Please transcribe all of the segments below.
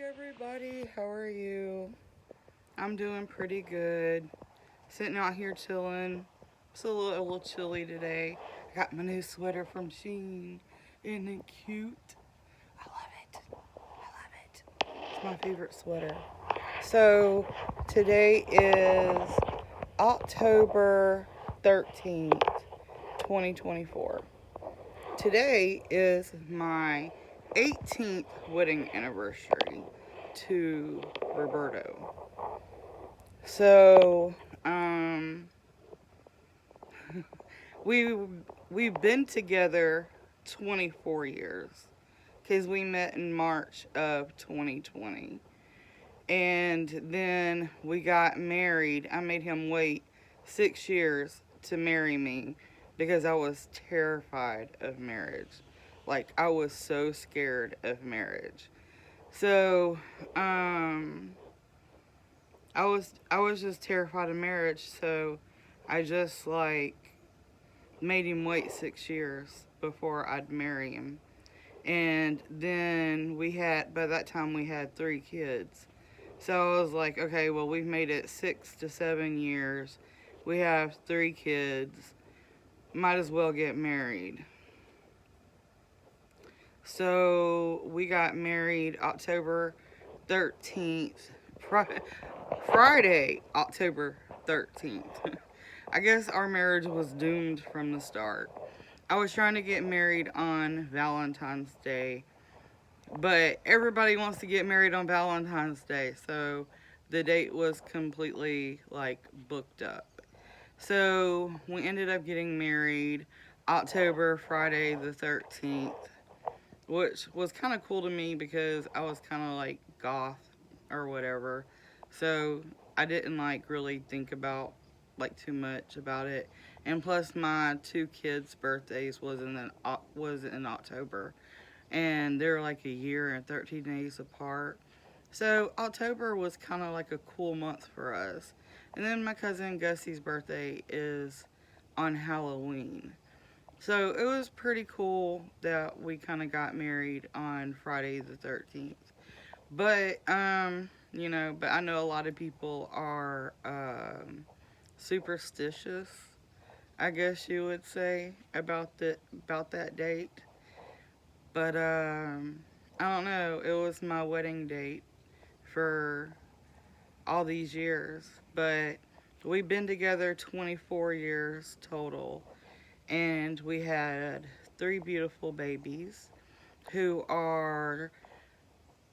everybody, how are you? I'm doing pretty good. Sitting out here chilling. It's a little chilly today. I got my new sweater from Shein. Isn't it cute? I love it. I love it. It's my favorite sweater. So, today is October 13th, 2024. Today is my 18th wedding anniversary to Roberto. So, um, we we've been together 24 years because we met in March of 2020, and then we got married. I made him wait 6 years to marry me because I was terrified of marriage. Like I was so scared of marriage. So, I was just terrified of marriage, so I just like made him wait 6 years before I'd marry him. And then by that time we had 3 kids. So I was like, okay, well, we've made it 6 to 7 years. We have 3 kids. Might as well get married. So we got married October 13th, Friday, October 13th. I guess our marriage was doomed from the start. I was trying to get married on Valentine's Day, but everybody wants to get married on Valentine's Day, so the date was completely like booked up. So we ended up getting married Friday the 13th, which was kind of cool to me because I was kind of like goth or whatever. So I didn't like really think about like too much about it. And plus, my 2 kids' birthdays was in October, and they're like a year and 13 days apart. So October was kind of like a cool month for us. And then my cousin Gussie's birthday is on Halloween. So it was pretty cool that we kind of got married on Friday the 13th. But I know a lot of people are superstitious, I guess you would say, about that date. But I don't know. It was my wedding date for all these years, but we've been together 24 years total, and we had 3 beautiful babies who are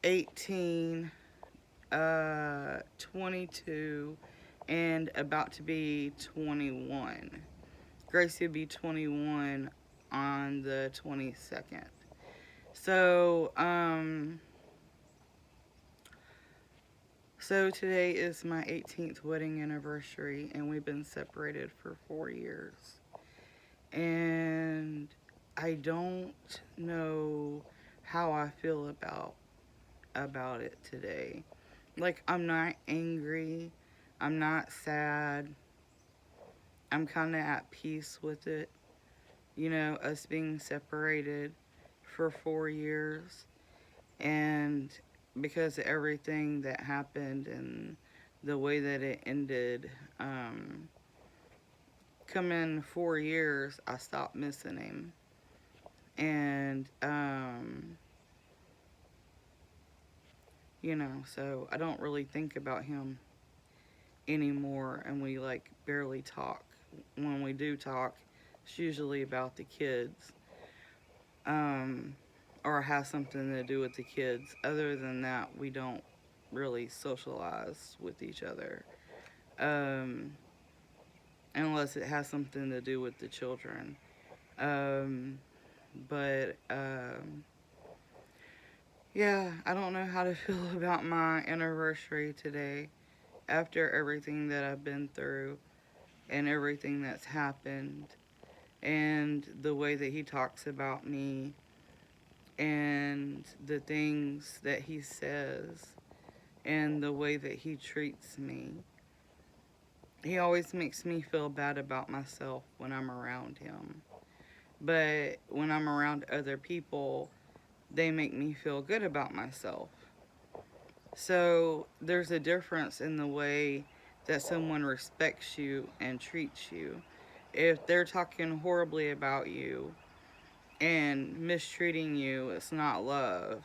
18, 22, and about to be 21. Gracie will be 21 on the 22nd. So, so today is my 18th wedding anniversary, and we've been separated for 4 years. And I don't know how I feel about it today. Like I'm not angry, I'm not sad. I'm kind of at peace with it. Us being separated for 4 years, and because of everything that happened and the way that it ended, coming 4 years, I stopped missing him. And, so I don't really think about him anymore, and we like barely talk. When we do talk, it's usually about the kids, um, or has something to do with the kids. Other than that, we don't really socialize with each other, um, unless it has something to do with the children. Um, but yeah, I don't know how to feel about my anniversary today after everything that I've been through and everything that's happened and the way that he talks about me and the things that he says and the way that he treats me. He always makes me feel bad about myself when I'm around him. But when I'm around other people, they make me feel good about myself. So there's a difference in the way that someone respects you and treats you. If they're talking horribly about you and mistreating you, it's not love.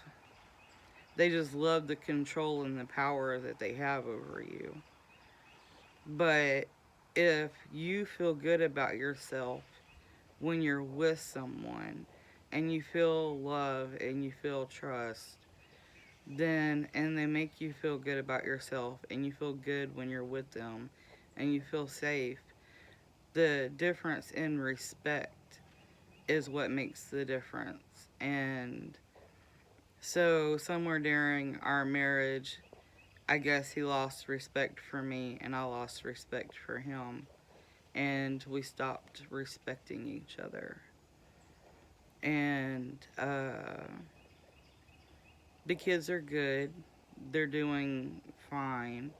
They just love the control and the power that they have over you. But if you feel good about yourself when you're with someone and you feel love and you feel trust, then and they make you feel good about yourself and you feel good when you're with them and you feel safe, the difference in respect is what makes the difference. And so somewhere during our marriage, I guess he lost respect for me and I lost respect for him, and we stopped respecting each other. And the kids are good. They're doing fine.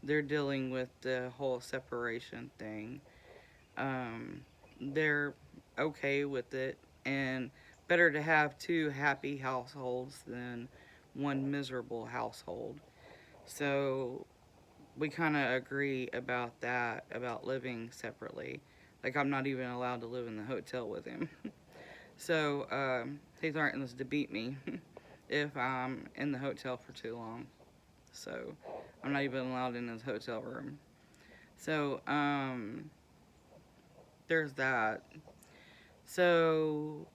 They're dealing with the whole separation thing. Um, they're okay with it, and better to have two happy households than one miserable household. So we kind of agree about that, about living separately. Like, I'm not even allowed to live in the hotel with him. So he threatens to beat me if I'm in the hotel for too long. So I'm not even allowed in his hotel room. So there's that. So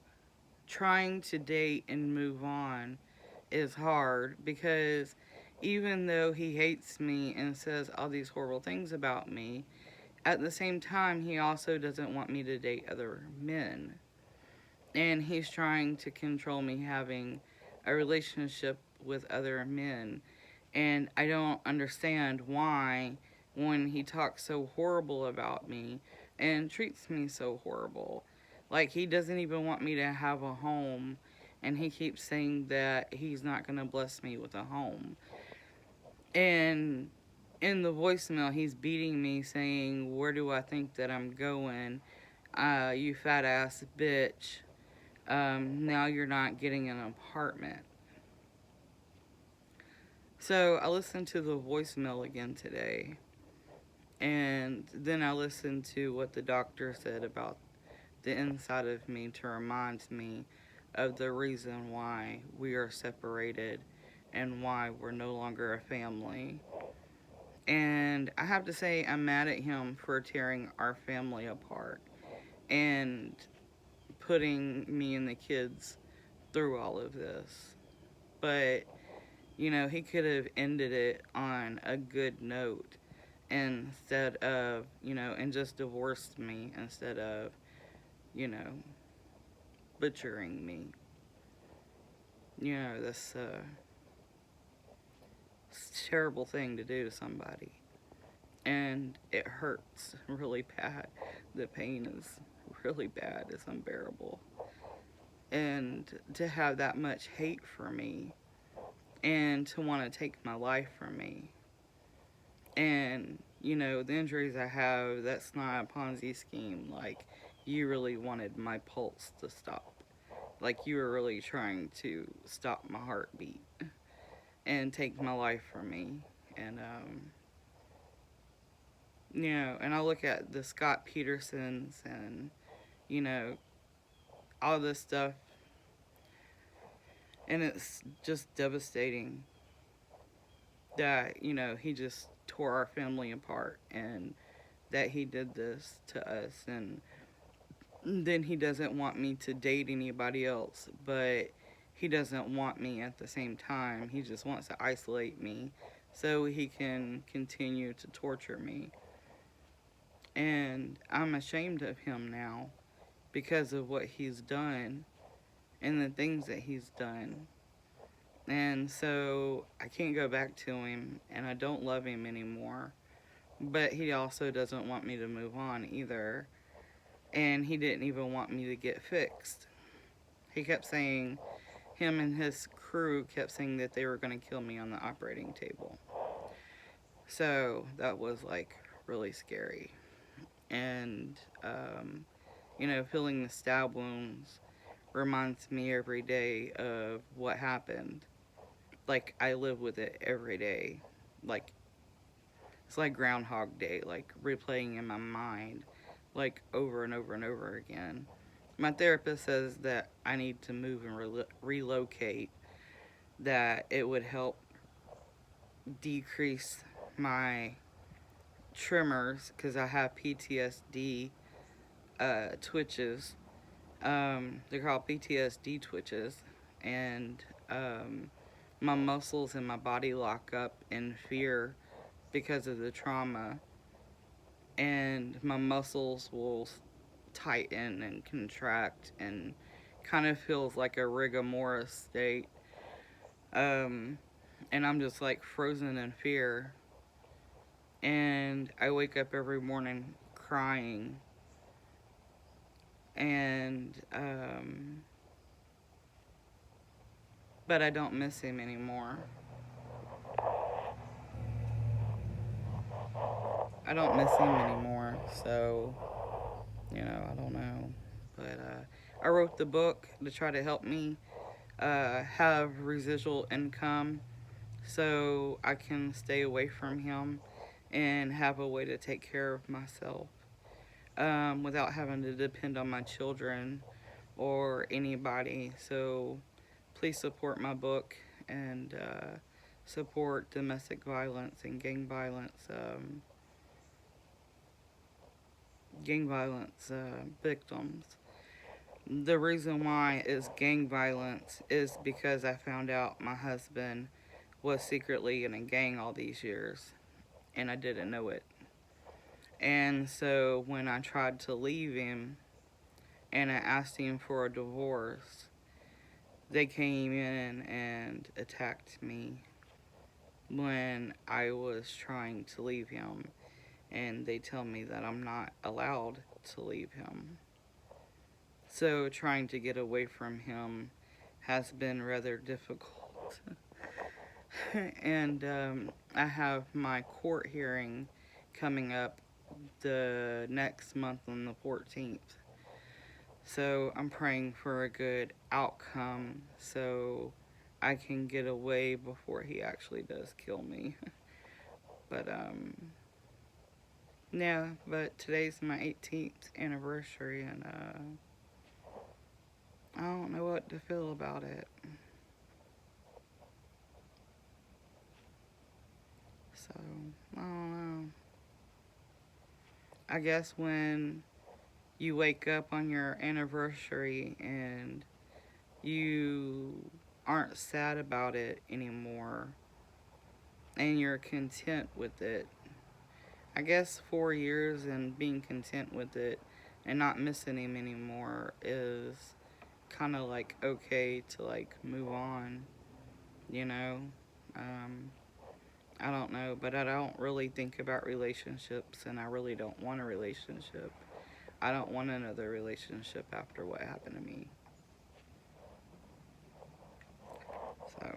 trying to date and move on is hard because even though he hates me and says all these horrible things about me, at the same time, he also doesn't want me to date other men. And he's trying to control me having a relationship with other men. And I don't understand why, when he talks so horrible about me and treats me so horrible. Like, he doesn't even want me to have a home, and he keeps saying that he's not going to bless me with a home. And in the voicemail, he's beating me, saying, "Where do I think that I'm going? You fat ass bitch. Now you're not getting an apartment." So I listened to the voicemail again today, and then I listened to what the doctor said about the inside of me to remind me of the reason why we are separated and why we're no longer a family. And I have to say, I'm mad at him for tearing our family apart and putting me and the kids through all of this. But, he could have ended it on a good note instead of, and just divorced me instead of, you know, butchering me. This terrible thing to do to somebody. And it hurts really bad. The pain is really bad. It's unbearable. And to have that much hate for me and to want to take my life from me. And, the injuries I have, that's not a Ponzi scheme. Like, you really wanted my pulse to stop. Like, you were really trying to stop my heartbeat and take my life from me. And, and I look at the Scott Petersons and, you know, all this stuff, and it's just devastating that, he just tore our family apart and that he did this to us. And then he doesn't want me to date anybody else, but he doesn't want me at the same time. He just wants to isolate me so he can continue to torture me. And I'm ashamed of him now because of what he's done and the things that he's done. And so I can't go back to him, and I don't love him anymore. But he also doesn't want me to move on either. And he didn't even want me to get fixed. He kept saying, him and his crew kept saying that they were going to kill me on the operating table. So that was like really scary. And, feeling the stab wounds reminds me every day of what happened. like I live with it every day. Like it's like Groundhog Day, like replaying in my mind, like over and over and over again. My therapist says that I need to move and relocate, that it would help decrease my tremors because I have PTSD twitches. They're called PTSD twitches, and my muscles in my body lock up in fear because of the trauma, and my muscles will tighten and contract and kind of feels like a rigor mortis state. Um, and I'm just like frozen in fear. And I wake up every morning crying. And, but I don't miss him anymore. I don't miss him anymore. So, I don't know. But I wrote the book to try to help me have residual income so I can stay away from him and have a way to take care of myself without having to depend on my children or anybody. So please support my book and support domestic violence and gang violence victims. The reason why is gang violence is because I found out my husband was secretly in a gang all these years and I didn't know it. And so when I tried to leave him and I asked him for a divorce, they came in and attacked me when I was trying to leave him. And they tell me that I'm not allowed to leave him. So trying to get away from him has been rather difficult. And I have my court hearing coming up the next month on the 14th. So I'm praying for a good outcome so I can get away before he actually does kill me. But yeah, but today's my 18th anniversary and I don't know what to feel about it. So, I don't know. I guess when you wake up on your anniversary and you aren't sad about it anymore and you're content with it. I guess 4 years and being content with it and not missing him anymore is kind of like okay to like move on, you know? Um, I don't know, but I don't really think about relationships and I really don't want a relationship. I don't want another relationship after what happened to me. So.